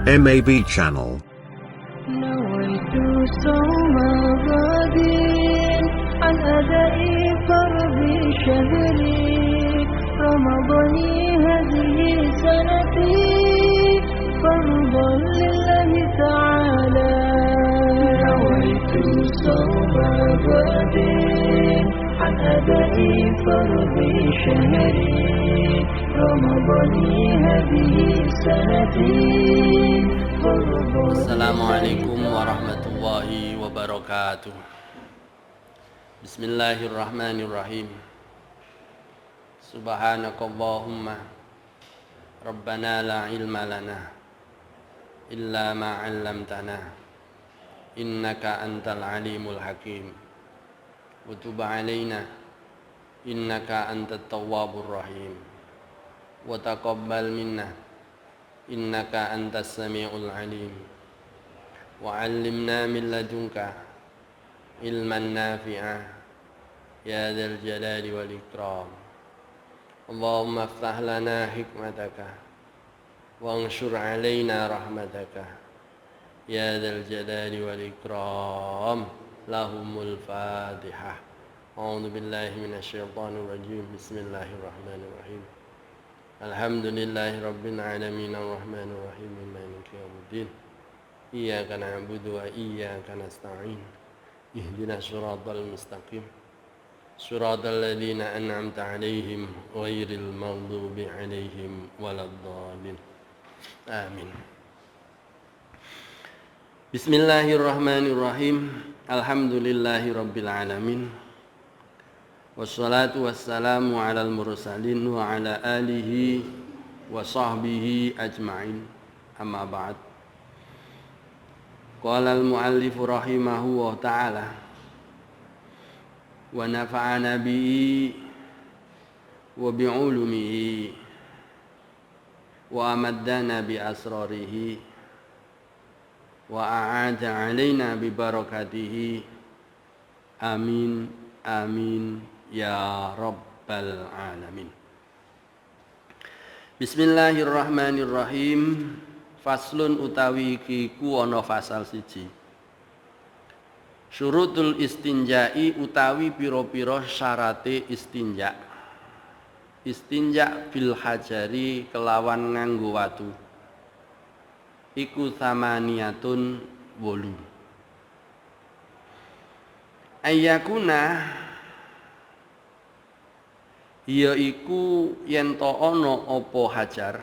MAB Channel. نويت صوم غد عن أداء فرض شهري رمضان هذه سنتي فرضا لله تعالى. نويت صوم غد عن أداء فرض شهري رمضان هذه سنتي. Assalamualaikum warahmatullahi wabarakatuh. Bismillahirrahmanirrahim. Subhanakallahumma Rabbana la ilma lana illa ma 'allamtana innaka antal alimul hakim. Wa tub 'alaina innaka antat tawwabur rahim. Wa taqabbal minna innaka antas sami'ul alim. Wa 'allimna min ladunka ilman nafi'a ya dzal jalali wal ikram. Allahumma iftah lana hikmataka wa anshur 'alaina rahmataka ya dzal jalali wal ikram. Lahumul Fatihah. A'udzu billahi minasy syaithanir rajim. Bismillahirrahmanirrahim. Alhamdulillahi rabbil alamin arrahmanir rahim maliki yaumiddin. Iyyaka na'budu wa iyyaka nasta'in. Ihdinas siratal mustaqim. Siratal ladzina an'amta 'alaihim ghairil maghdubi 'alaihim waladdallin. Amin. Bismillahirrahmanirrahim. Alhamdulillahi rabbil alamin. Wassalatu wassalamu alal mursalin wa ala alihi wa sahbihi ajma'in. Amma ba'd. Qala al-muallif rahimahullah ta'ala wa nafa'ana bihi wa bi'ulumihi wa amaddana bi asrarihi wa a'ada 'alaina bi barakatihi. Amin amin ya rabbal alamin. Bismillahirrahmanirrahim. Faslun utawi iki ku ana fasal siji. Syurutul istinja'i utawi pira-pira syarate istinja. Istinja bil hajari kelawan nganggo watu. Iku samaniyatun 8. Ayyakuna yaiku yen to ana apa hajar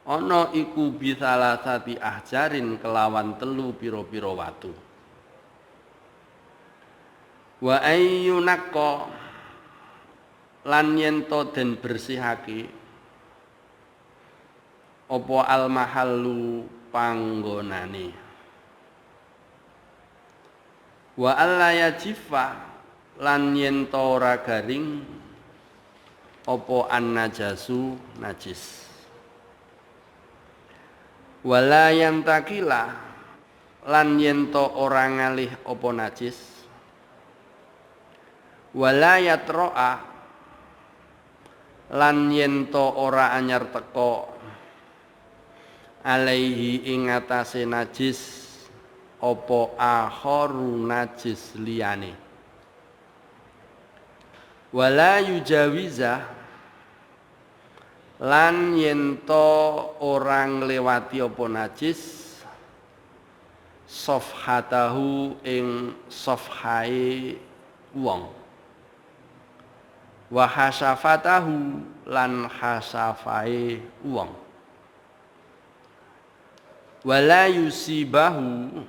ana iku bisalasati ahjarin kelawan telu pira-pira watu. Wa ayyunaqqa lan yen to den bersihake apa al mahallu panggonane. Wa alla yajifa lan yen to ora garing apa an-najasu najis. Wala yantakila lan yen to ora ngalih apa najis. Wala yatro'a lan yen to ora anyar teka alaihi ing atase najis apa akharu najis liyane. Wala yujawiza lan yen to ora nglewati apa najis safhatahu ing safhae wong. Wa hasafatahu lan hasafae wong. Wala yusibahu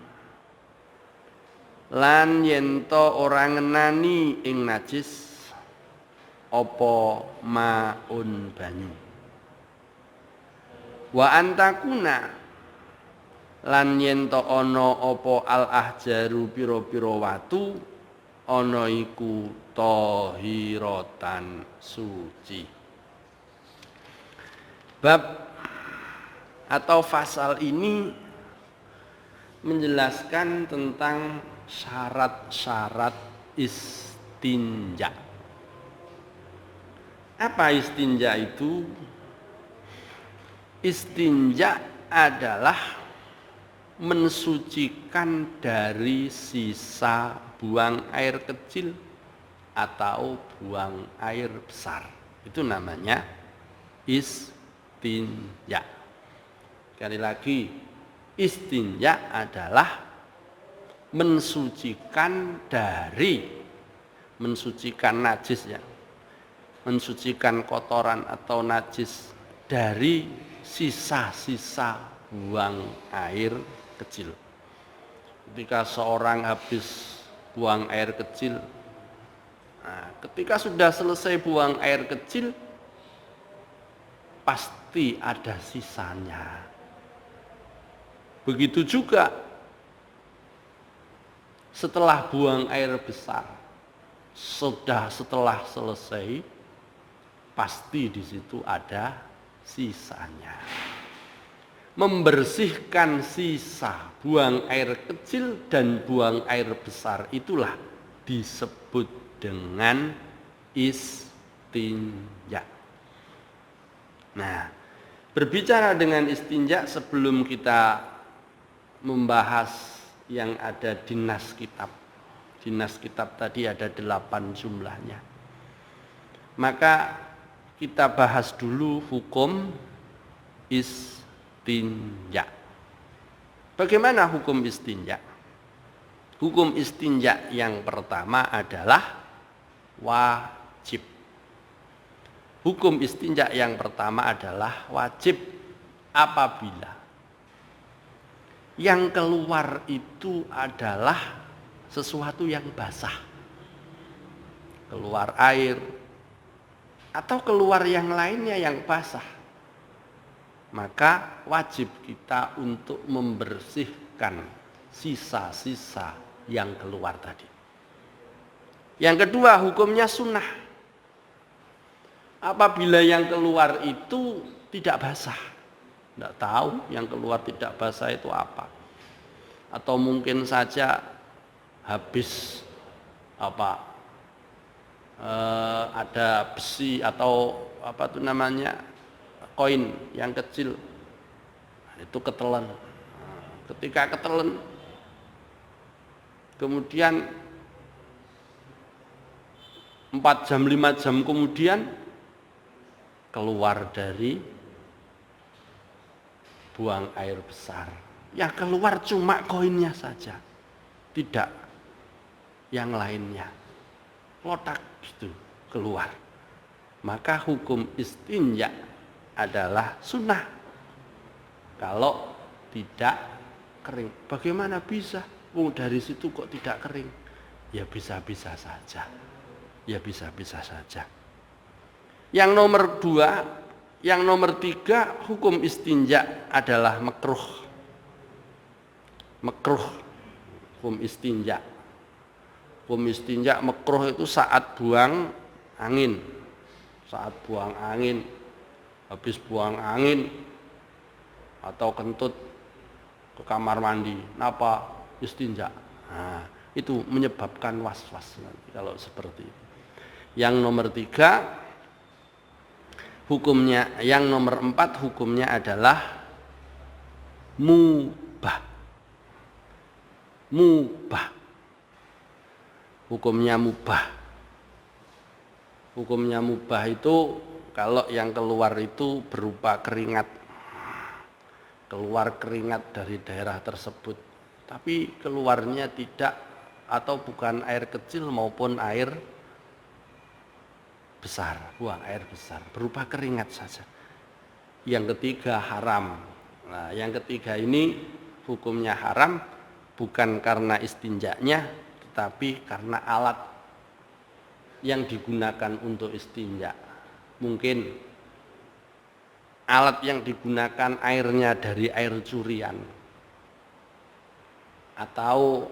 lan yen to ora ngenani ing najis apa maun banyu. Wa antakuna lan yen to ana apa al ahjaru pira-pira watu ana iku tahiratan suci. Bab atau fasal ini menjelaskan tentang syarat-syarat istinja. Apa istinja itu? Istinja adalah mensucikan dari sisa buang air kecil atau buang air besar. Itu namanya istinja. Sekali lagi, istinja adalah mensucikan najis ya, mensucikan kotoran atau najis dari sisa-sisa buang air kecil. Ketika seorang habis buang air kecil, ketika sudah selesai buang air kecil, pasti ada sisanya. Begitu juga setelah buang air besar, setelah selesai, pasti di situ ada sisanya. Membersihkan sisa buang air kecil dan buang air besar itulah disebut dengan istinja. Nah, berbicara dengan istinja sebelum kita membahas yang ada di nas kitab. Di nas kitab tadi ada 8 jumlahnya. Maka kita bahas dulu hukum istinja. Bagaimana hukum istinja? Hukum istinja yang pertama adalah wajib. Hukum istinja yang pertama adalah wajib apabila yang keluar itu adalah sesuatu yang basah. Keluar air atau keluar yang lainnya yang basah. Maka wajib kita untuk membersihkan sisa-sisa yang keluar tadi. Yang kedua, hukumnya sunnah. Apabila yang keluar itu tidak basah, tidak tahu yang keluar tidak basah itu apa, atau mungkin saja habis ada besi atau apa itu namanya koin yang kecil, itu ketelan. Ketika ketelan, kemudian 4 jam 5 jam kemudian keluar dari buang air besar. Yang keluar cuma koinnya saja, tidak yang lainnya. Lotak gitu keluar. Maka hukum istinja adalah sunnah. Kalau tidak kering, bagaimana bisa? Dari situ kok tidak kering? Ya bisa-bisa saja. Ya bisa-bisa saja. Yang nomor 2, yang nomor 3, hukum istinja adalah makruh. Makruh hukum istinja. Hukum istinja makruh itu saat buang angin. Saat buang angin, habis buang angin atau kentut ke kamar mandi, napa istinja. Nah, itu menyebabkan was-was nanti kalau seperti itu. Yang nomor 3 hukumnya, yang nomor 4 hukumnya adalah mubah. Mubah. Hukumnya mubah. Hukumnya mubah itu kalau yang keluar itu berupa keringat. Keluar keringat dari daerah tersebut. Tapi keluarnya tidak atau bukan air kecil maupun air besar, buang air besar, berupa keringat saja. Yang ketiga haram. Nah, yang ketiga ini hukumnya haram bukan karena istinjanya, tetapi karena alat yang digunakan untuk istinja. Mungkin alat yang digunakan airnya dari air curian, atau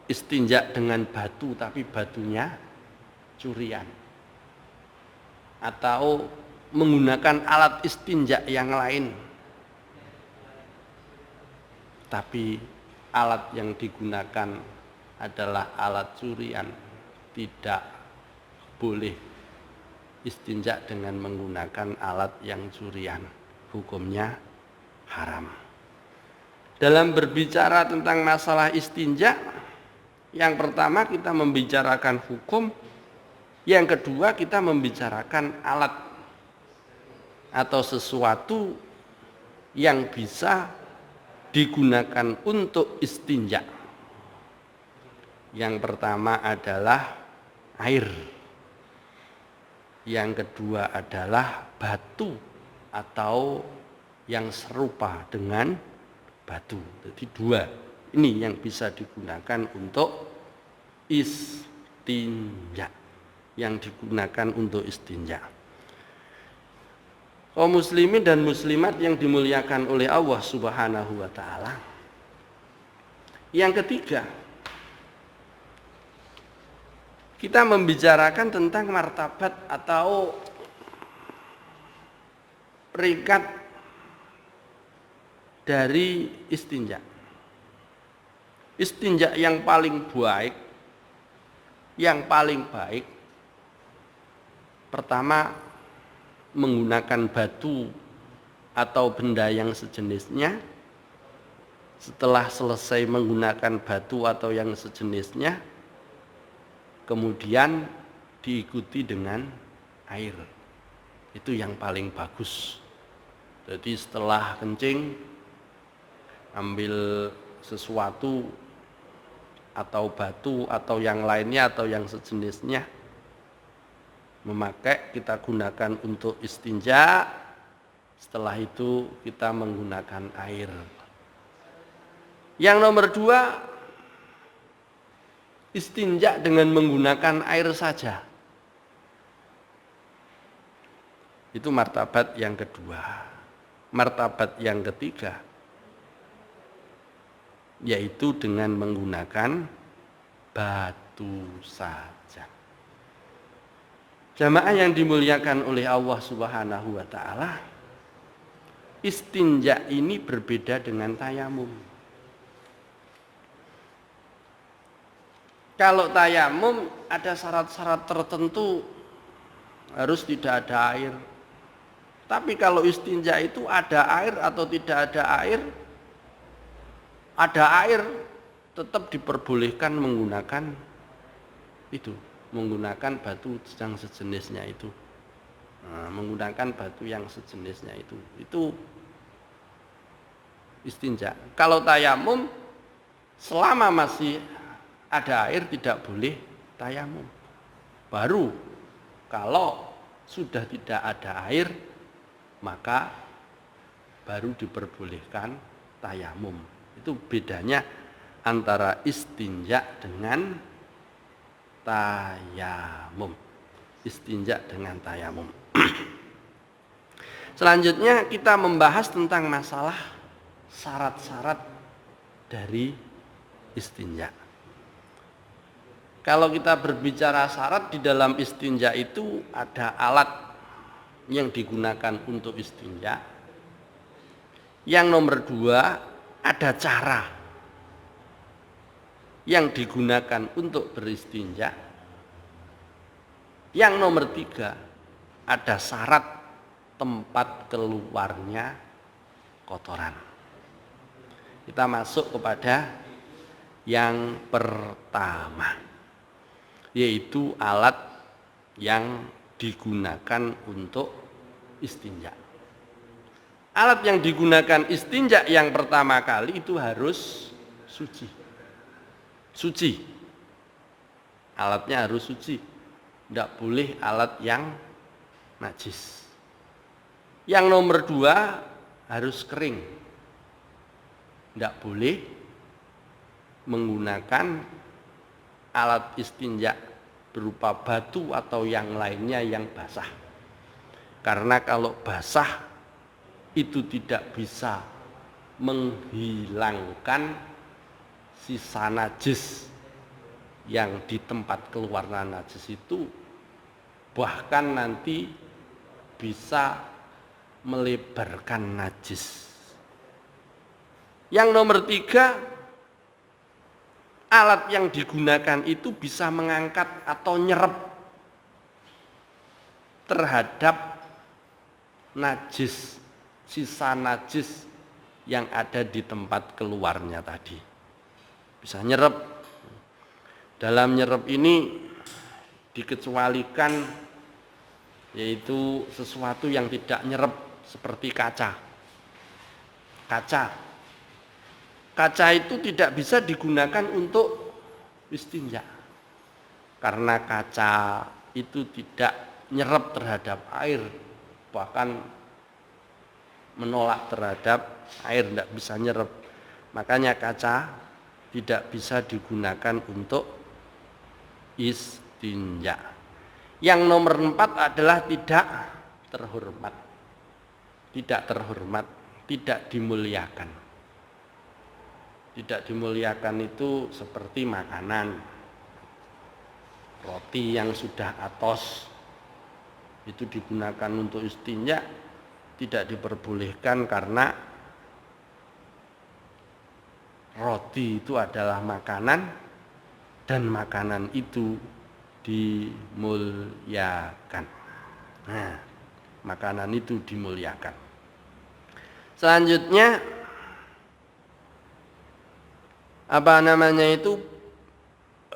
istinja dengan batu tapi batunya curian, atau menggunakan alat istinja yang lain tapi alat yang digunakan adalah alat curian. Tidak boleh istinja dengan menggunakan alat yang curian. Hukumnya haram. Dalam berbicara tentang masalah istinja, yang pertama kita membicarakan hukum, yang kedua kita membicarakan alat atau sesuatu yang bisa digunakan untuk istinja. Yang pertama adalah air, yang kedua adalah batu atau yang serupa dengan batu. Jadi dua ini yang bisa digunakan untuk istinja, yang digunakan untuk istinja. Kaum muslimin dan muslimat yang dimuliakan oleh Allah Subhanahu wa taala. Yang ketiga, kita membicarakan tentang martabat atau peringkat dari istinja. Istinja yang paling baik, pertama menggunakan batu atau benda yang sejenisnya. Setelah selesai menggunakan batu atau yang sejenisnya, kemudian diikuti dengan air. Itu yang paling bagus. Jadi setelah kencing, ambil sesuatu atau batu atau yang lainnya atau yang sejenisnya, memakai, kita gunakan untuk istinja. Setelah itu kita menggunakan air. Yang nomor dua, istinja dengan menggunakan air saja. Itu martabat yang kedua. Martabat yang ketiga, yaitu dengan menggunakan batu saja. Jamaah yang dimuliakan oleh Allah Subhanahu wa taala, istinja ini berbeda dengan tayamum. Kalau tayamum ada syarat-syarat tertentu, harus tidak ada air. Tapi kalau istinja itu ada air atau tidak ada air tetap diperbolehkan menggunakan itu. Menggunakan batu yang sejenisnya itu. Menggunakan batu yang sejenisnya itu istinja. Kalau tayamum, selama masih ada air tidak boleh tayamum. Baru kalau sudah tidak ada air, maka baru diperbolehkan tayamum. Itu bedanya antara istinja dengan tayamum. Istinja dengan tayamum. Selanjutnya kita membahas tentang masalah syarat-syarat dari istinja. Kalau kita berbicara syarat, di dalam istinja itu ada alat yang digunakan untuk istinja. Yang nomor dua, ada cara yang digunakan untuk beristinja. Yang nomor tiga, ada syarat tempat keluarnya kotoran. Kita masuk kepada yang pertama, yaitu alat yang digunakan untuk istinja. Alat yang digunakan istinja yang pertama kali itu harus suci. Suci. Alatnya harus suci. Tidak boleh alat yang najis. Yang nomor dua, harus kering. Tidak boleh menggunakan alat istinja berupa batu atau yang lainnya yang basah. Karena kalau basah itu tidak bisa menghilangkan sisa najis yang di tempat keluarnya najis itu, bahkan nanti bisa melebarkan najis. Yang nomor tiga, alat yang digunakan itu bisa mengangkat atau nyerep terhadap najis, sisa najis yang ada di tempat keluarnya tadi. Bisa nyerep. Dalam nyerep ini dikecualikan yaitu sesuatu yang tidak nyerep seperti kaca. Kaca itu tidak bisa digunakan untuk istinja. Karena kaca itu tidak nyerap terhadap air, bahkan menolak terhadap air, tidak bisa nyerap. Makanya kaca tidak bisa digunakan untuk istinja. Yang nomor 4 adalah tidak terhormat. Tidak terhormat, tidak dimuliakan. Tidak dimuliakan itu seperti makanan, roti yang sudah atos itu digunakan untuk istinja, tidak diperbolehkan karena roti itu adalah makanan dan makanan itu dimuliakan. Nah, makanan itu dimuliakan. Selanjutnya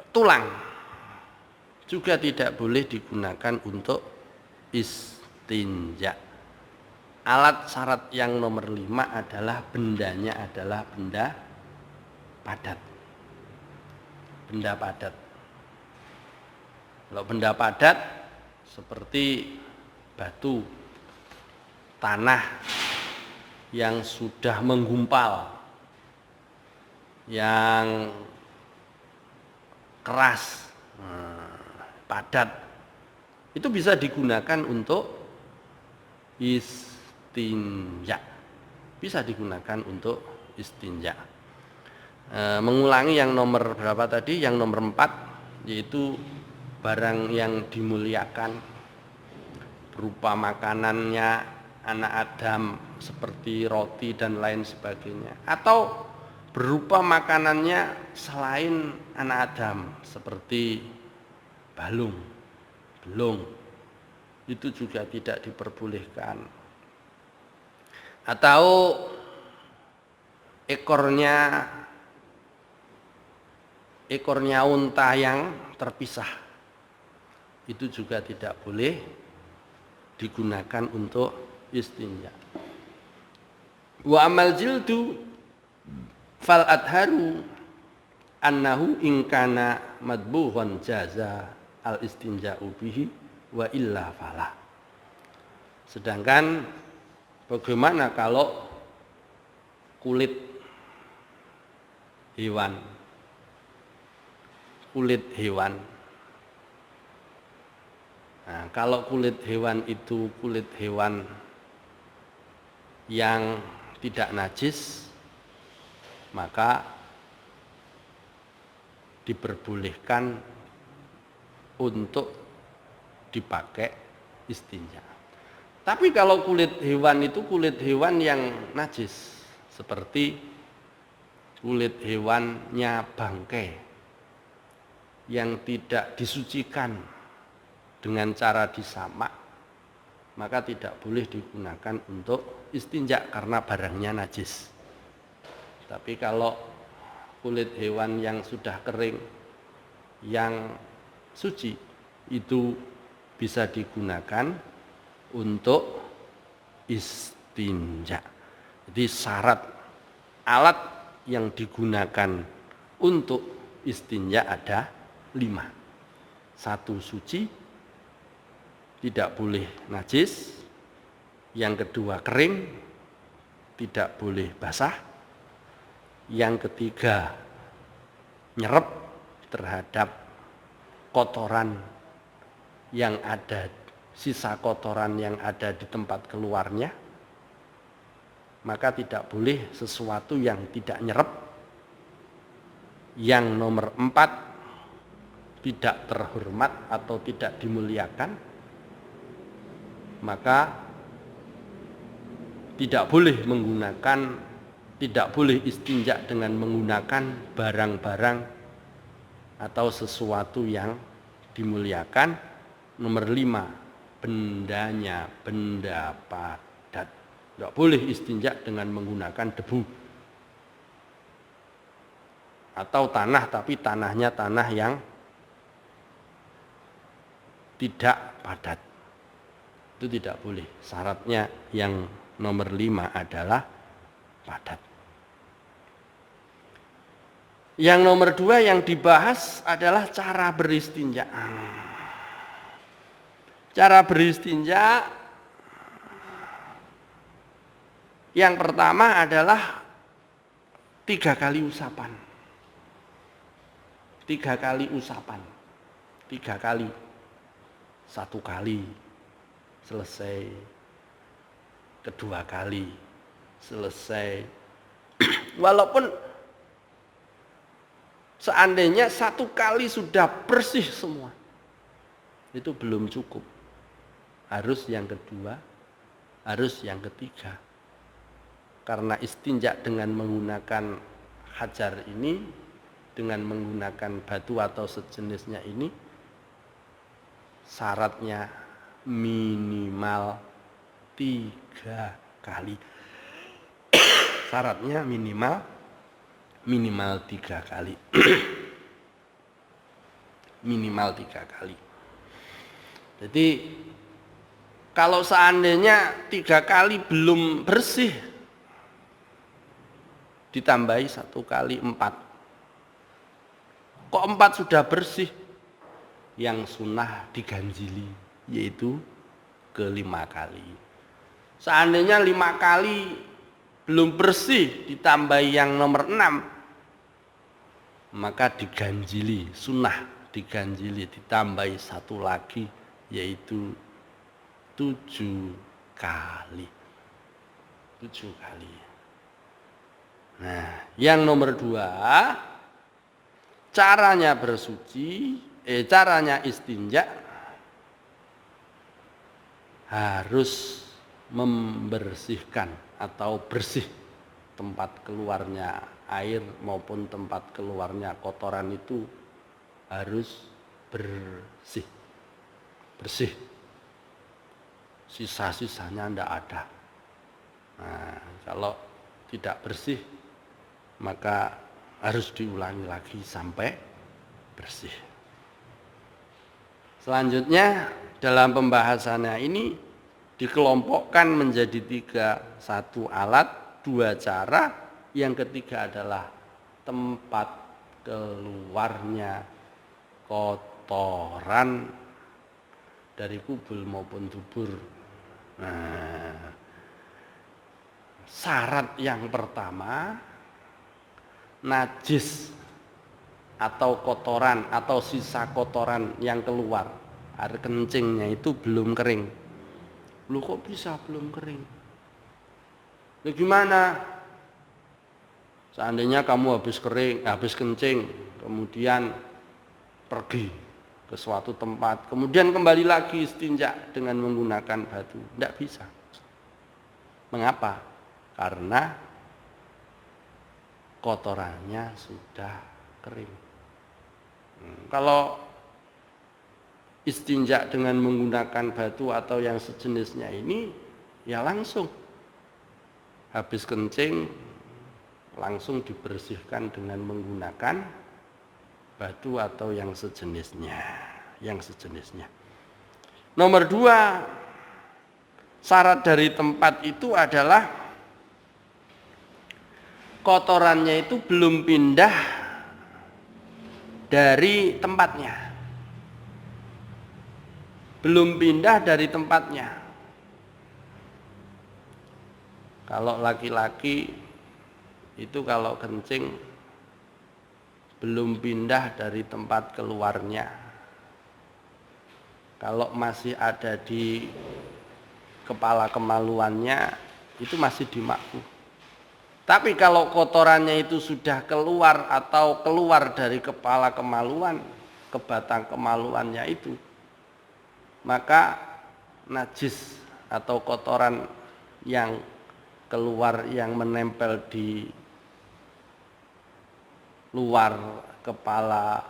tulang juga tidak boleh digunakan untuk istinja. Alat syarat yang nomor 5 adalah bendanya adalah benda padat. Benda padat. Kalau benda padat seperti batu, tanah yang sudah menggumpal, yang keras, padat, itu bisa digunakan untuk istinja. Bisa digunakan untuk istinja. Mengulangi yang nomor berapa tadi? Yang nomor 4, yaitu barang yang dimuliakan berupa makanannya anak Adam seperti roti dan lain sebagainya, atau berupa makanannya selain anak Adam seperti balung, belung, itu juga tidak diperbolehkan. Atau ekornya unta yang terpisah, itu juga tidak boleh digunakan untuk istinja. Wa amal jildu fal adharu annahu ingkana madbuhan jaza al istinja'u bihi wa illa fala. Sedangkan bagaimana kalau kulit hewan nah, kalau kulit hewan itu kulit hewan yang tidak najis, maka diperbolehkan untuk dipakai istinja. Tapi kalau kulit hewan itu kulit hewan yang najis, seperti kulit hewannya bangkai yang tidak disucikan dengan cara disamak, maka tidak boleh digunakan untuk istinja karena barangnya najis. Tapi kalau kulit hewan yang sudah kering, yang suci, itu bisa digunakan untuk istinja. Jadi syarat alat yang digunakan untuk istinja ada 5. 1 suci, tidak boleh najis. Yang kedua kering, tidak boleh basah. Yang ketiga nyerep terhadap kotoran yang ada, sisa kotoran yang ada di tempat keluarnya, maka tidak boleh sesuatu yang tidak nyerep. Yang nomor 4, tidak terhormat atau tidak dimuliakan, maka tidak boleh istinja dengan menggunakan barang-barang atau sesuatu yang dimuliakan. Nomor 5, bendanya benda padat. Tidak boleh istinja dengan menggunakan debu atau tanah, tapi tanahnya tanah yang tidak padat. Itu tidak boleh. Syaratnya yang nomor 5 adalah padat. Yang nomor 2 yang dibahas adalah cara beristinja. Cara beristinja yang pertama adalah 3 kali usapan. 3 kali usapan. 3 kali. 1 kali selesai. 2 kali selesai. Walaupun seandainya 1 kali sudah bersih semua, itu belum cukup. Harus yang kedua, harus yang ketiga. Karena istinja dengan menggunakan hajar ini, dengan menggunakan batu atau sejenisnya ini, syaratnya minimal 3 kali. Syaratnya minimal 3 kali. Minimal 3 kali. Jadi kalau seandainya 3 kali belum bersih, ditambahi 1 kali 4. Kok 4 sudah bersih? Yang sunnah diganjili, yaitu ke 5 kali. Seandainya 5 kali belum bersih, ditambahi yang nomor 6, maka diganjili, sunnah diganjili, ditambahi 1 lagi, yaitu 7 kali. 7 kali. Nah, yang nomor 2, caranya bersuci, caranya istinja harus membersihkan atau bersih tempat keluarnya air maupun tempat keluarnya kotoran itu harus bersih. Bersih. Sisa-sisanya tidak ada. Nah, kalau tidak bersih maka harus diulangi lagi sampai bersih. Selanjutnya dalam pembahasannya ini dikelompokkan menjadi 3, 1 alat, 2 cara, yang ketiga adalah tempat keluarnya kotoran dari kubul maupun dubur. Nah, syarat yang pertama, najis atau kotoran atau sisa kotoran yang keluar, air kencingnya itu belum kering. Loh kok bisa belum kering? Loh gimana? Seandainya kamu habis kencing, kemudian pergi ke suatu tempat, kemudian kembali lagi istinja dengan menggunakan batu, tidak bisa. Mengapa? Karena kotorannya sudah kering. Kalau istinja dengan menggunakan batu atau yang sejenisnya ini, ya langsung habis kencing langsung dibersihkan dengan menggunakan batu atau yang sejenisnya. Nomor 2, syarat dari tempat itu adalah kotorannya itu belum pindah dari tempatnya. Belum pindah dari tempatnya. Kalau laki-laki itu kalau kencing belum pindah dari tempat keluarnya. Kalau masih ada di kepala kemaluannya, itu masih dimakruh. Tapi kalau kotorannya itu sudah keluar atau keluar dari kepala kemaluan ke batang kemaluannya itu, maka najis atau kotoran yang keluar yang menempel di luar kepala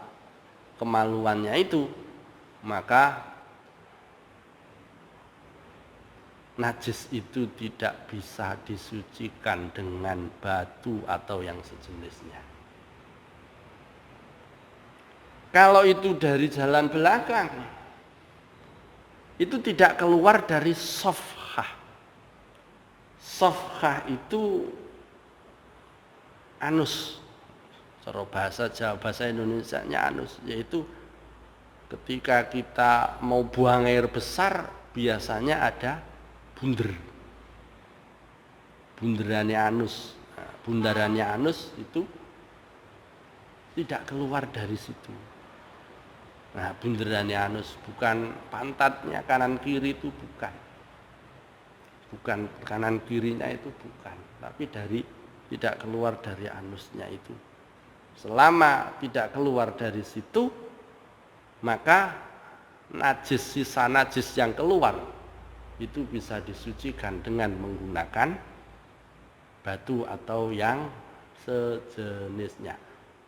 kemaluannya itu, maka najis itu tidak bisa disucikan dengan batu atau yang sejenisnya. Kalau itu dari jalan belakang, itu tidak keluar dari sofhah. Sofhah itu anus. Cara bahasa Jawa, bahasa Indonesianya anus, yaitu ketika kita mau buang air besar, biasanya ada bunder. Bundarannya anus. Nah, bundarannya anus itu tidak keluar dari situ. Nah, bundarannya anus, bukan pantatnya kanan kiri itu bukan. Bukan kanan kirinya itu bukan, tapi tidak keluar dari anusnya itu. Selama tidak keluar dari situ, maka sisa najis yang keluar itu bisa disucikan dengan menggunakan batu atau yang sejenisnya.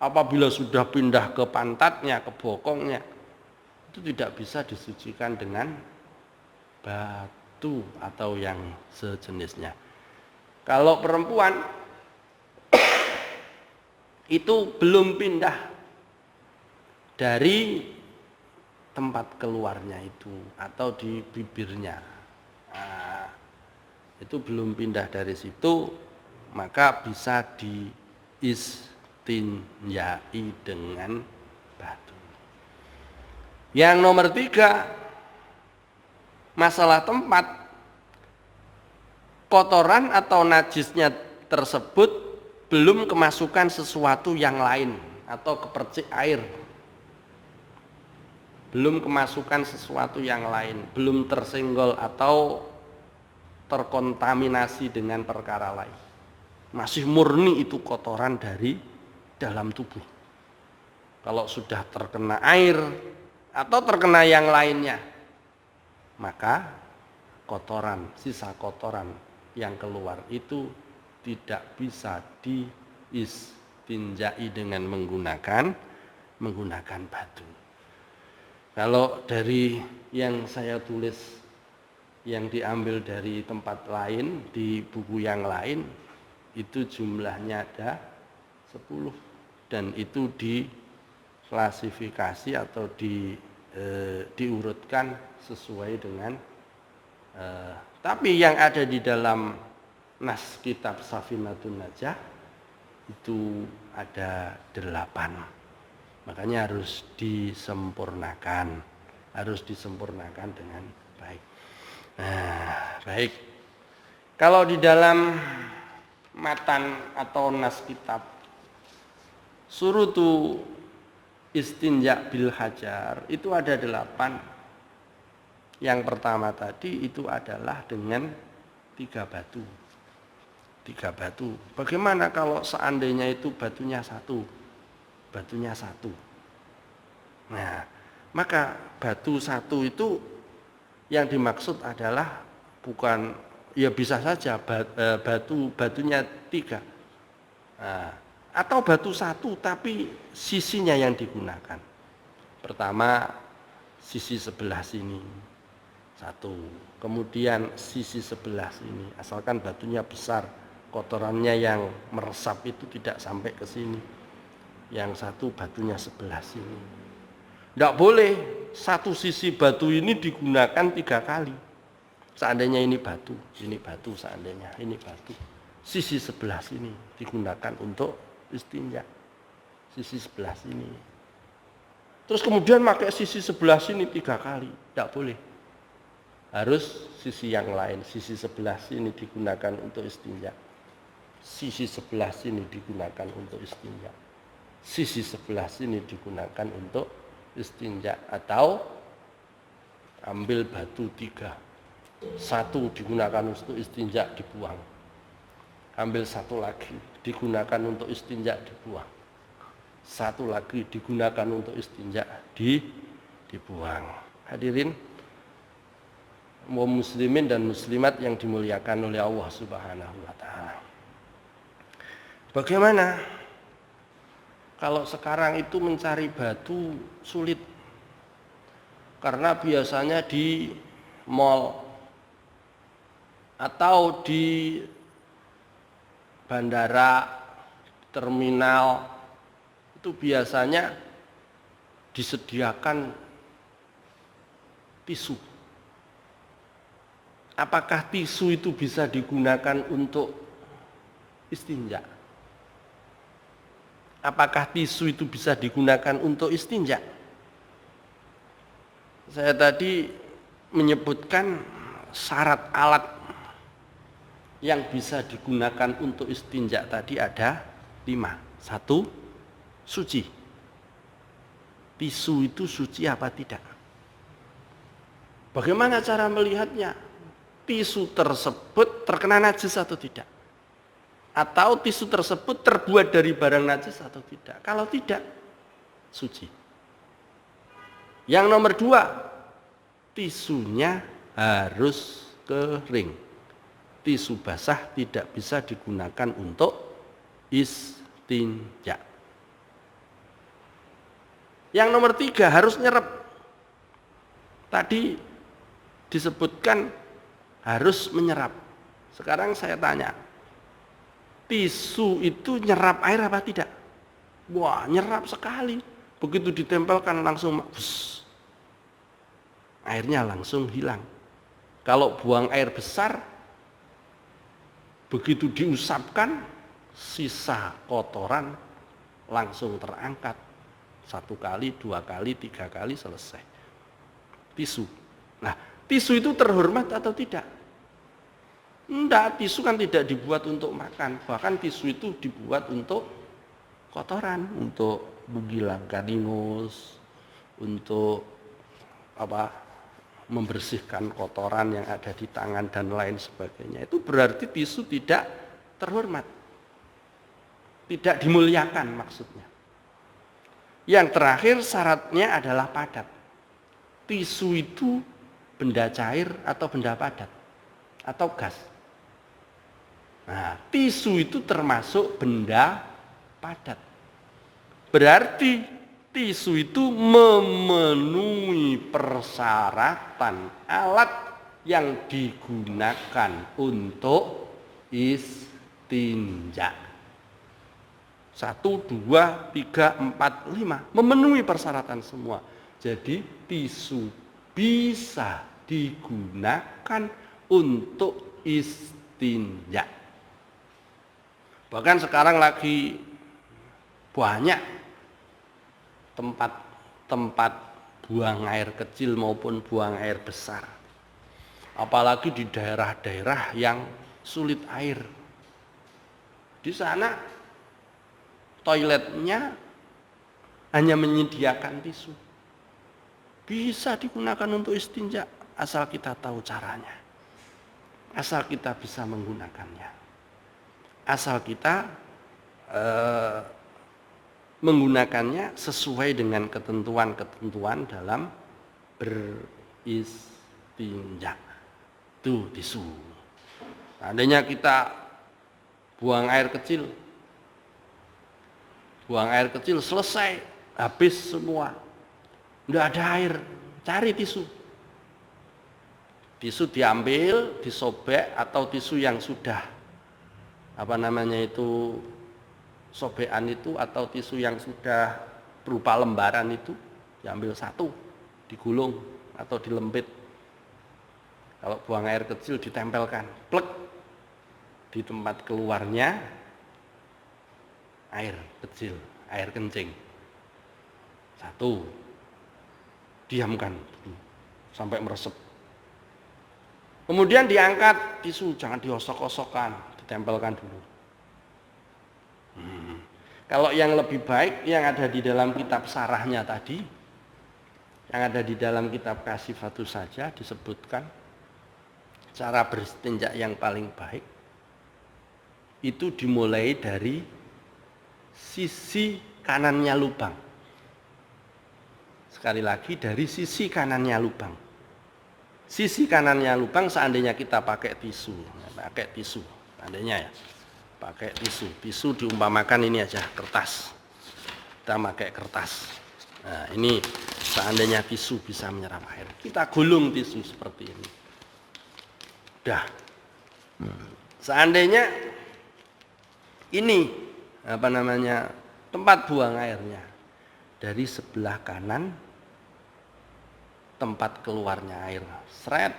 Apabila sudah pindah ke pantatnya, ke bokongnya, itu tidak bisa disucikan dengan batu atau yang sejenisnya. Kalau perempuan itu belum pindah dari tempat keluarnya itu atau di bibirnya, nah, itu belum pindah dari situ, maka bisa diistinjai dengan batu. Yang nomor 3, masalah tempat. Kotoran atau najisnya tersebut belum kemasukan sesuatu yang lain atau kepercik air. Belum kemasukan sesuatu yang lain, belum tersenggol atau terkontaminasi dengan perkara lain. Masih murni itu kotoran dari dalam tubuh. Kalau sudah terkena air atau terkena yang lainnya, maka kotoran, sisa kotoran yang keluar itu tidak bisa diistinjai dengan menggunakan batu. Kalau dari yang saya tulis, yang diambil dari tempat lain, di buku yang lain, itu jumlahnya ada 10, dan itu diklasifikasi atau diurutkan sesuai dengan tapi yang ada di dalam nas kitab Safinatun Najah itu ada 8. Makanya harus disempurnakan dengan baik. Nah, baik. Kalau di dalam matan atau nas kitab surutu istinja bil hajar itu ada 8. Yang pertama tadi itu adalah dengan 3 batu. 3 batu. Bagaimana kalau seandainya itu batunya satu? Nah, maka batu satu itu yang dimaksud adalah bukan, ya bisa saja batunya 3. Nah, atau batu satu tapi sisinya yang digunakan. Pertama sisi sebelah sini 1, kemudian sisi sebelah sini, asalkan batunya besar, kotorannya yang meresap itu tidak sampai ke sini. Yang satu batunya sebelah sini. Tidak boleh satu sisi batu ini digunakan 3 kali. Seandainya ini batu seandainya ini batu. Sisi sebelah sini digunakan untuk istinja. Sisi sebelah sini. Terus kemudian pakai sisi sebelah sini 3 kali. Tidak boleh. Harus sisi yang lain. Sisi sebelah sini digunakan untuk istinja. Sisi sebelah sini digunakan untuk istinja. Sisi sebelah sini digunakan untuk istinja. Atau ambil batu 3. 1 digunakan untuk istinja, dibuang. Ambil 1 lagi digunakan untuk istinja, dibuang. 1 lagi digunakan untuk istinja, dibuang. Hadirin muslimin dan muslimat yang dimuliakan oleh Allah Subhanahu wa taala. Bagaimana kalau sekarang itu mencari batu sulit? Karena biasanya di mal atau di bandara, terminal, itu biasanya disediakan tisu. Apakah tisu itu bisa digunakan untuk istinja? Apakah tisu itu bisa digunakan untuk istinja? Saya tadi menyebutkan syarat alat yang bisa digunakan untuk istinja tadi ada 5. 1, suci. Tisu itu suci apa tidak? Bagaimana cara melihatnya? Tisu tersebut terkena najis atau tidak? Atau tisu tersebut terbuat dari barang najis atau tidak? Kalau tidak, suci. Yang nomor 2, tisunya harus kering. Tisu basah tidak bisa digunakan untuk istinja. Yang nomor 3, harus nyerap. Tadi disebutkan harus menyerap. Sekarang saya tanya, tisu itu nyerap air apa tidak? Wah, nyerap sekali. Begitu ditempelkan langsung airnya langsung hilang. Kalau buang air besar, begitu diusapkan, sisa kotoran langsung terangkat. 1 kali, 2 kali, 3 kali, selesai. Tisu. Nah, tisu itu terhormat atau tidak? Enggak, tisu kan tidak dibuat untuk makan. Bahkan tisu itu dibuat untuk kotoran, untuk menghilangkan ingus, untuk membersihkan kotoran yang ada di tangan dan lain sebagainya. Itu berarti tisu tidak terhormat, tidak dimuliakan maksudnya. Yang terakhir syaratnya adalah padat. Tisu itu benda cair atau benda padat atau gas. Nah, tisu itu termasuk benda padat. Berarti tisu itu memenuhi persyaratan alat yang digunakan untuk istinja. 1, 2, 3, 4, 5 memenuhi persyaratan semua. Jadi tisu bisa digunakan untuk istinja. Bahkan sekarang lagi banyak tempat buang air kecil maupun buang air besar. Apalagi di daerah-daerah yang sulit air. Di sana toiletnya hanya menyediakan tisu. Bisa digunakan untuk istinja asal kita tahu caranya. Asal kita bisa menggunakannya. Asal kita menggunakannya sesuai dengan ketentuan-ketentuan dalam beristinja. Itu tisu. Seandainya kita buang air kecil selesai, habis semua, udah ada air, cari tisu. Tisu diambil, disobek, atau tisu yang sudah sobekan itu, atau tisu yang sudah berupa lembaran itu, diambil 1, digulung atau dilempit. Kalau buang air kecil ditempelkan, plek, di tempat keluarnya air kecil, air kencing. 1, diamkan dulu sampai meresep. Kemudian diangkat tisu, jangan diosok-osokkan, ditempelkan dulu. Kalau yang lebih baik yang ada di dalam kitab sarahnya tadi, yang ada di dalam kitab Kasifatus saja disebutkan cara beristinja yang paling baik itu dimulai dari sisi kanannya lubang. Sekali lagi, dari sisi kanannya lubang. Sisi kanannya lubang seandainya kita pakai tisu, seandainya ya, pakai tisu diumpamakan ini aja, kertas. Kita pakai kertas. Nah, ini seandainya tisu bisa menyerap air. Kita gulung tisu seperti ini. Udah, Seandainya ini tempat buang airnya dari sebelah kanan tempat keluarnya air, seret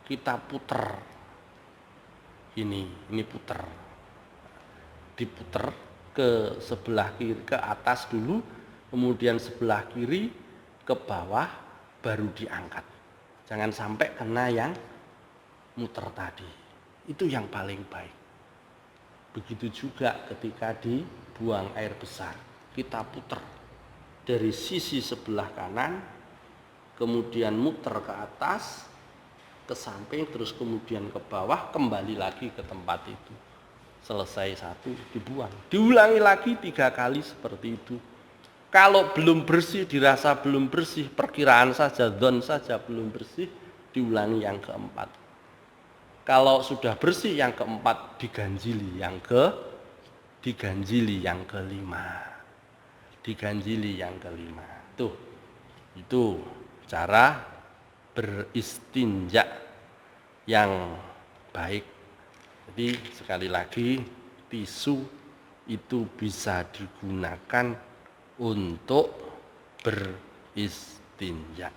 kita puter, ini puter, diputer ke sebelah kiri, ke atas dulu, kemudian sebelah kiri ke bawah, baru diangkat. Jangan sampai kena yang muter tadi, itu yang paling baik. Begitu juga ketika dibuang air besar, kita puter dari sisi sebelah kanan, kemudian muter ke atas, ke samping, terus kemudian ke bawah, kembali lagi ke tempat itu. Selesai satu, dibuang. Diulangi lagi 3 kali seperti itu. Kalau belum bersih, dirasa belum bersih, perkiraan saja, dzon saja belum bersih, diulangi yang keempat. Kalau sudah bersih yang keempat, diganjili yang kelima. Diganjili yang kelima. Tuh, itu cara beristinja yang baik. Jadi sekali lagi, tisu itu bisa digunakan untuk beristinja.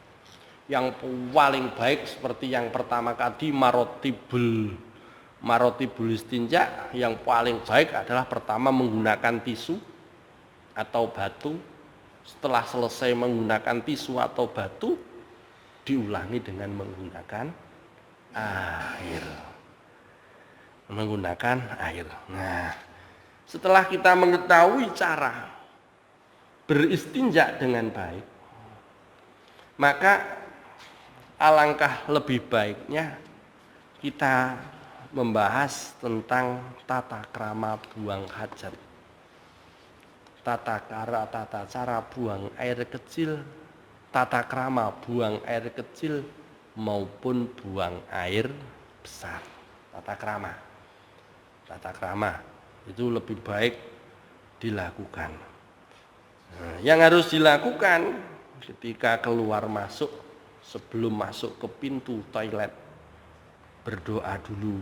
Yang paling baik seperti yang pertama tadi, marotibul istinja, yang paling baik adalah pertama menggunakan tisu atau batu. Setelah selesai menggunakan tisu atau batu, diulangi dengan menggunakan air. Nah, setelah kita mengetahui cara beristinja dengan baik, maka alangkah lebih baiknya kita membahas tentang tata krama buang hajat. Tata cara buang air kecil, tata krama buang air kecil maupun buang air besar. Tata krama itu lebih baik dilakukan. Nah, yang harus dilakukan ketika keluar masuk, sebelum masuk ke pintu toilet, berdoa dulu.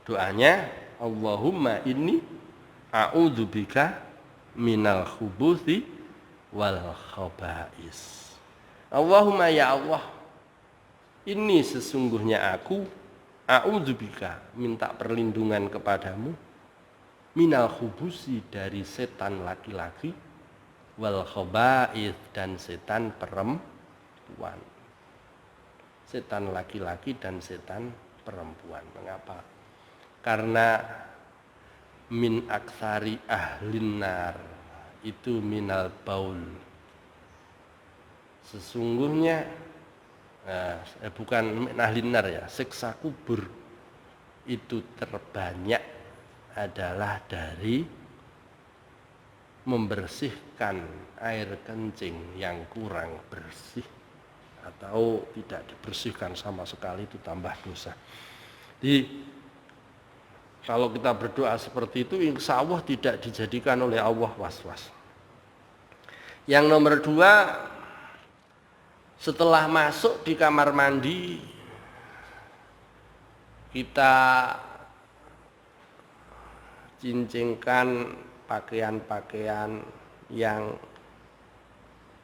Doanya, Allahumma inni a'udzubika minal khubuthi wal khaba'is. Allahumma ya Allah, ini sesungguhnya aku a'udzubika, minta perlindungan kepadamu, minal khubusi, dari setan laki-laki, wal khaba'is, dan setan perempuan. Setan laki-laki dan setan perempuan. Mengapa? Karena min aksari ahlin nar itu minal baul. Sesungguhnya bukan min ahlin nar ya, siksa kubur itu terbanyak adalah dari membersihkan air kencing yang kurang bersih atau tidak dibersihkan sama sekali, itu tambah dosa. Jadi kalau kita berdoa seperti itu, insya Allah tidak dijadikan oleh Allah was-was. Yang nomor 2, setelah masuk di kamar mandi, kita cincingkan pakaian-pakaian yang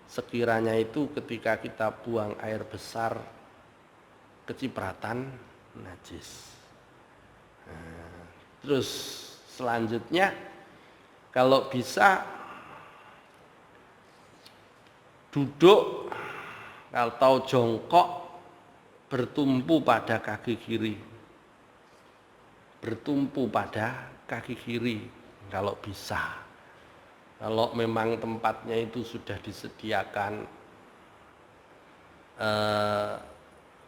sekiranya itu ketika kita buang air besar kecipratan najis. Terus selanjutnya, kalau bisa duduk atau jongkok bertumpu pada kaki kiri. Bertumpu pada kaki kiri kalau bisa. Kalau memang tempatnya itu sudah disediakan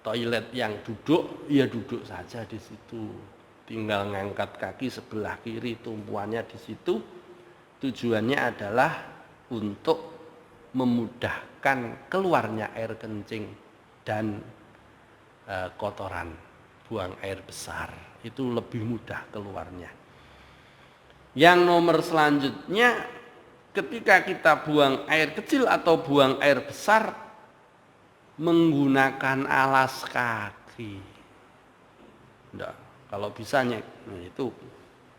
toilet yang duduk, ya duduk saja di situ. Tinggal ngangkat kaki sebelah kiri, tumpuannya di situ. Tujuannya adalah untuk memudahkan keluarnya air kencing dan kotoran, buang air besar. Itu lebih mudah keluarnya. Yang nomor selanjutnya, ketika kita buang air kecil atau buang air besar, menggunakan alas kaki. Enggak. Kalau bisa nah itu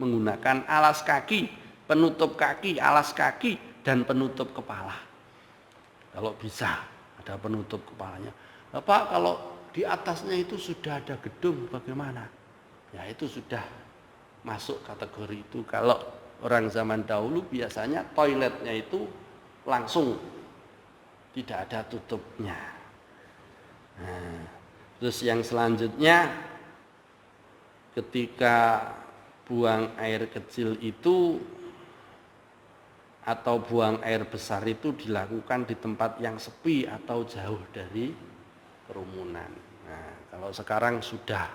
menggunakan alas kaki, penutup kaki, alas kaki, dan penutup kepala. Kalau bisa ada penutup kepalanya. Bapak kalau di atasnya itu sudah ada gedung bagaimana? Ya itu sudah masuk kategori itu. Kalau orang zaman dahulu biasanya toiletnya itu langsung tidak ada tutupnya. Nah, terus yang selanjutnya ketika buang air kecil itu atau buang air besar itu dilakukan di tempat yang sepi atau jauh dari kerumunan. Nah, kalau sekarang sudah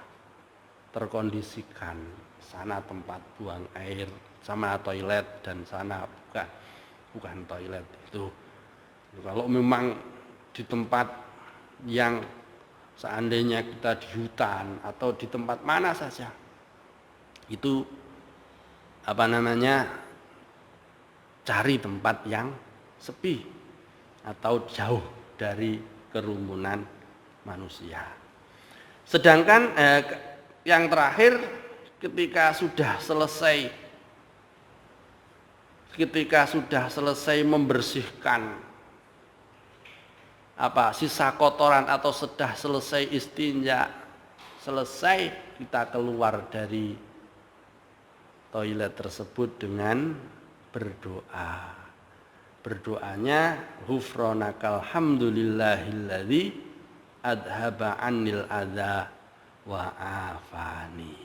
terkondisikan sana tempat buang air sama toilet dan sana bukan toilet itu. Kalau memang di tempat yang seandainya kita di hutan atau di tempat mana saja itu cari tempat yang sepi atau jauh dari kerumunan manusia. Sedangkan yang terakhir ketika sudah selesai membersihkan sisa kotoran atau sudah selesai istinja, selesai kita keluar dari toilet tersebut dengan berdoa. Berdoanya ghufranakal hamdulillahilladzi adhaba 'anil adza wa afani.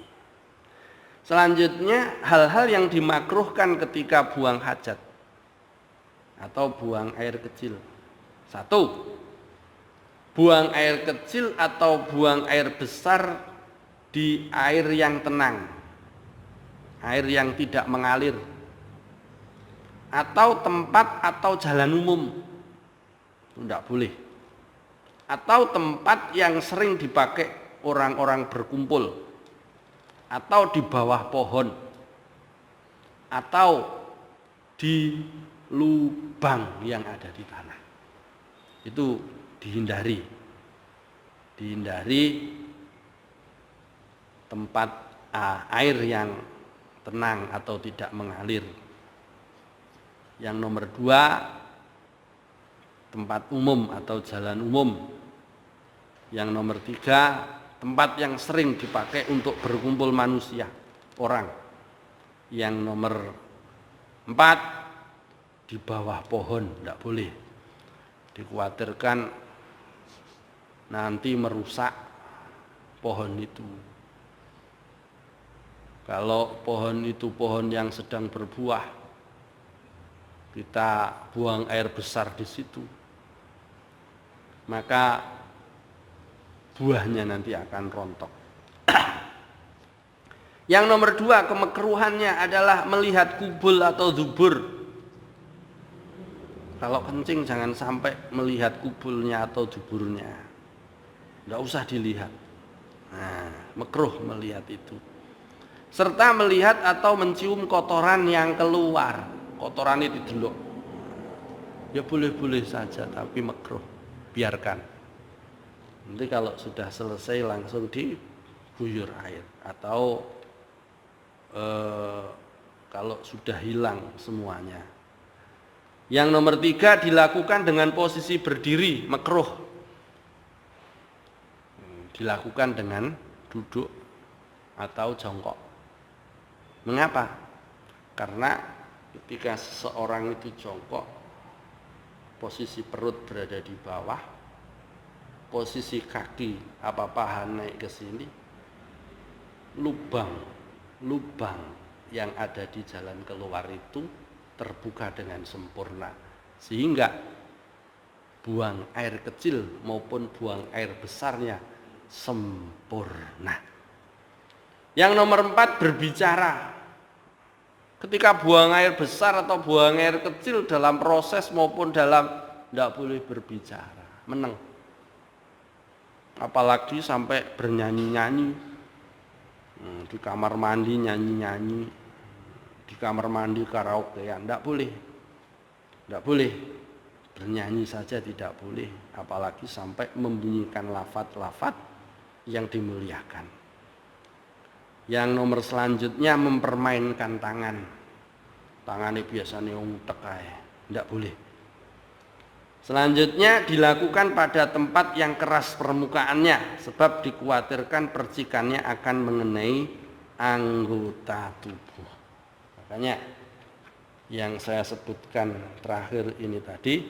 Selanjutnya hal-hal yang dimakruhkan ketika buang hajat atau buang air kecil. 1. Buang air kecil atau buang air besar di air yang tenang, air yang tidak mengalir, atau tempat atau jalan umum, tidak boleh, atau tempat yang sering dipakai orang-orang berkumpul, atau di bawah pohon, atau di lubang yang ada di tanah. Itu dihindari tempat air yang tenang atau tidak mengalir. Yang nomor 2, tempat umum atau jalan umum. Yang nomor 3, tempat yang sering dipakai untuk berkumpul manusia, orang. Yang nomor 4, di bawah pohon, tidak boleh. Dikhawatirkan nanti merusak pohon itu. Kalau pohon itu pohon yang sedang berbuah, kita buang air besar di situ, maka buahnya nanti akan rontok. Yang nomor 2, kemekruhannya adalah melihat kubul atau zubur. Kalau kencing jangan sampai melihat kubulnya atau duburnya, tidak usah dilihat. Nah, makruh melihat itu. Serta melihat atau mencium kotoran yang keluar, kotoran itu didelok. Ya boleh-boleh saja, tapi makruh, biarkan. Nanti kalau sudah selesai langsung diguyur air, atau kalau sudah hilang semuanya. Yang nomor 3, dilakukan dengan posisi berdiri, makruh. Dilakukan dengan duduk atau jongkok. Mengapa? Karena ketika seseorang itu jongkok, posisi perut berada di bawah, posisi kaki paha naik ke sini, lubang yang ada di jalan keluar itu terbuka dengan sempurna, sehingga buang air kecil maupun buang air besarnya sempurna. Yang nomor 4, berbicara. Ketika buang air besar atau buang air kecil dalam proses maupun tidak boleh berbicara, meneng. Apalagi sampai bernyanyi-nyanyi, di kamar mandi nyanyi-nyanyi, di kamar mandi karaokean, tidak boleh, bernyanyi saja tidak boleh, apalagi sampai membunyikan lafaz-lafaz yang dimuliakan. Yang nomor selanjutnya mempermainkan tangan. Tangannya biasanya ngutek ae, tidak boleh. Selanjutnya dilakukan pada tempat yang keras permukaannya, sebab dikhawatirkan percikannya akan mengenai anggota tubuh. Makanya yang saya sebutkan terakhir ini tadi,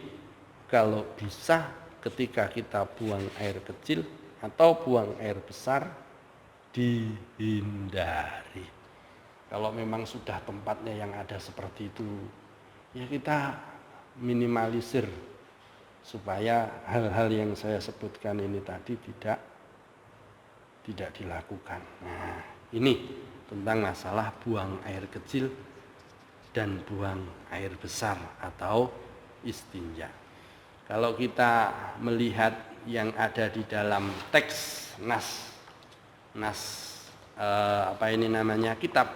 kalau bisa ketika kita buang air kecil atau buang air besar dihindari. Kalau memang sudah tempatnya yang ada seperti itu, ya kita minimalisir supaya hal-hal yang saya sebutkan ini tadi tidak dilakukan. Nah, ini tentang masalah buang air kecil dan buang air besar atau istinja. Kalau kita melihat yang ada di dalam teks kitab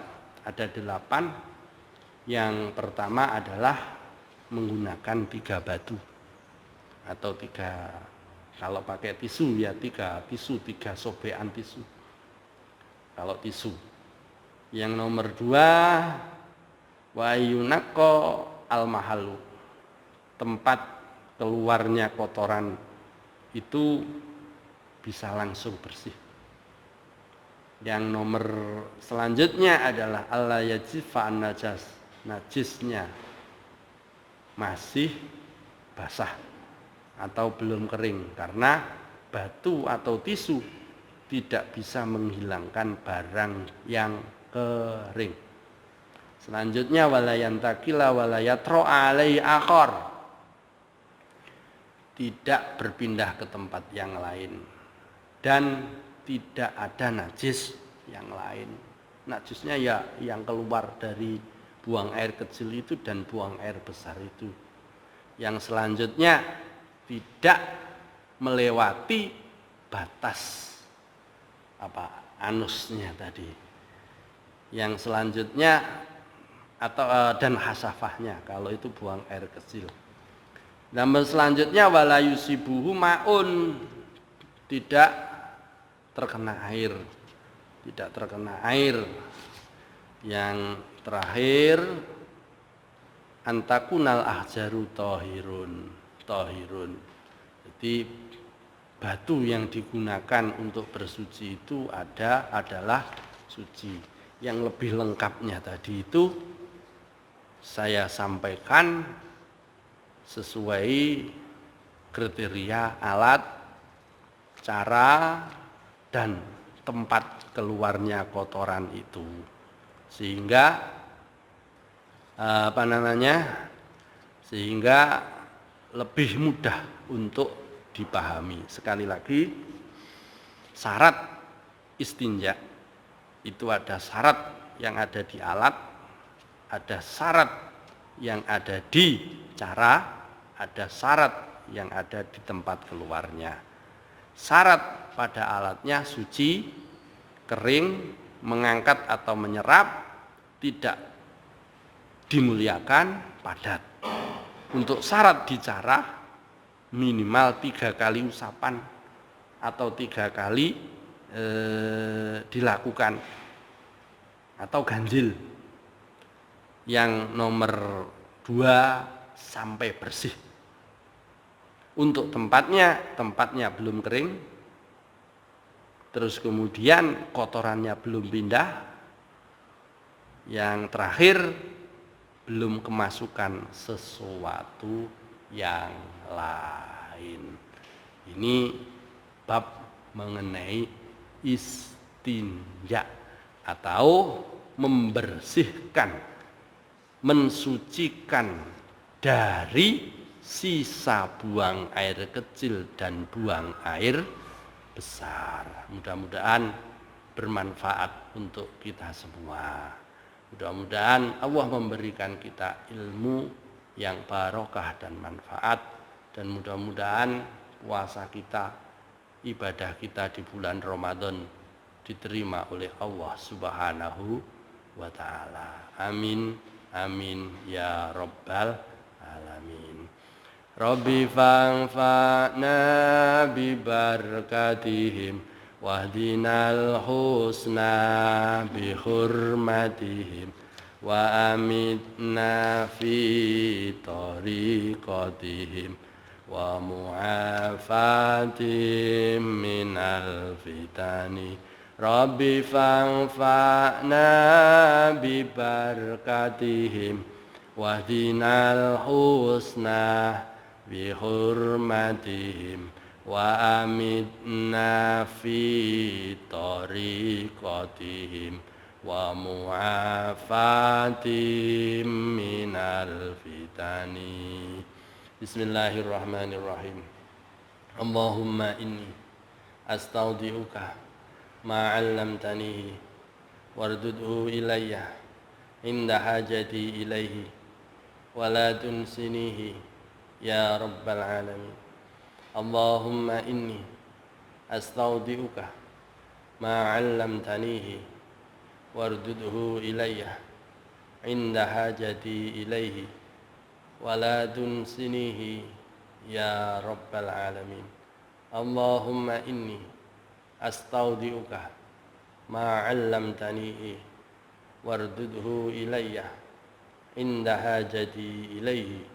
ada 8. Yang pertama adalah menggunakan 3 batu atau 3, kalau pakai tisu ya 3 tisu, 3 sobekan tisu kalau tisu. Yang nomor 2, wa yunaqqa al mahallu, tempat keluarnya kotoran itu bisa langsung bersih. Yang nomor selanjutnya adalah alla yajifa najas, najisnya masih basah atau belum kering, karena batu atau tisu tidak bisa menghilangkan barang yang kering. Selanjutnya walayantakila walayatro alai akhor, tidak berpindah ke tempat yang lain dan tidak ada najis yang lain. Najisnya ya yang keluar dari buang air kecil itu dan buang air besar itu. Yang selanjutnya tidak melewati batas anusnya tadi. Yang selanjutnya dan hasafahnya kalau itu buang air kecil. Dan selanjutnya wala yusibuhu maun, tidak terkena air. Tidak terkena air. Yang terakhir antakunal ahjaru tohirun. Jadi batu yang digunakan untuk bersuci itu adalah suci. Yang lebih lengkapnya tadi itu saya sampaikan sesuai kriteria alat, cara, dan tempat keluarnya kotoran itu, sehingga sehingga lebih mudah untuk dipahami. Sekali lagi, syarat istinja itu ada syarat yang ada di alat, ada syarat yang ada di cara, ada syarat yang ada di tempat keluarnya. Syarat pada alatnya suci, kering, mengangkat atau menyerap, tidak dimuliakan, padat. Untuk syarat di cara minimal 3 kali usapan atau 3 kali dilakukan atau ganjil. Yang nomor 2 sampai bersih. Untuk tempatnya belum kering, terus kemudian kotorannya belum pindah. Yang terakhir belum kemasukan sesuatu yang lain. Ini bab mengenai istinja atau membersihkan, mensucikan dari sisa buang air kecil dan buang air besar. Mudah-mudahan bermanfaat untuk kita semua. Mudah-mudahan Allah memberikan kita ilmu yang barokah dan manfaat, dan mudah-mudahan puasa kita, ibadah kita di bulan Ramadan diterima oleh Allah Subhanahu wa ta'ala. Amin, amin ya rabbal alamin. Rabbi fa'na bi barakatihim wahdinal husna bihurmatihim wa amitna fi tariqatihim wa mu'afatim minal fitani Rabbi fa'na bi barakatihim wahdinal husna bi hurmatihim wa amitna fi tariqatihim wa mu'afatim minal fitani. Bismillahirrahmanirrahim. Allahumma inni astaudi'uka ma 'allamtanihi wardudhu ilayya inda hajati ilaihi wa la tunsinihi ya rabbal alamin. Allahumma inni astaudi'uka ma 'allamtanihi wardudhu ilayya inda hajati ilaihi wa la tunsinihi ya rabbal alamin. Allahumma inni astaudi'uka ma 'allamtanihi wardudhu ilayya inda hajati ilaihi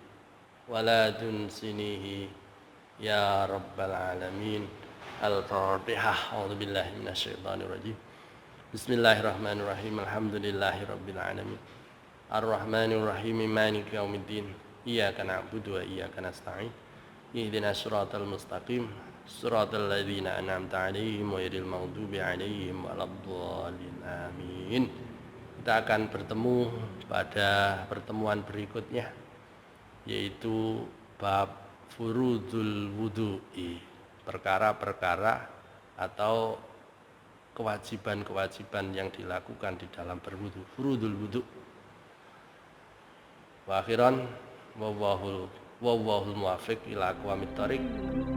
wa la tunsinihi ya rabbal alamin. Al-Fatihah. A'udzu billahi minasyaitonir rajim. Bismillahirrahmanirrahim. Alhamdulillahi rabbil alamin. Ar-Rahmanir Rahim. Maliki yaumiddin. Iyyaka na'budu wa iyyaka nasta'in. Ihdinas siratal mustaqim. Siratal ladzina an'amta 'alaihim ghairil maghdubi 'alaihim waladdallin. Amin. Kita akan bertemu pada pertemuan berikutnya, yaitu bab furudul wudu'i, perkara-perkara atau kewajiban-kewajiban yang dilakukan di dalam berwudu, furudul wudu'. Wa akhiran wallahul muwaffiq ila aqwamit thoriq.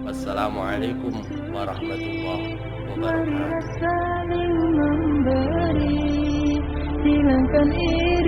Wassalamualaikum warahmatullahi wabarakatuh. Saling memberi, hilangkan iri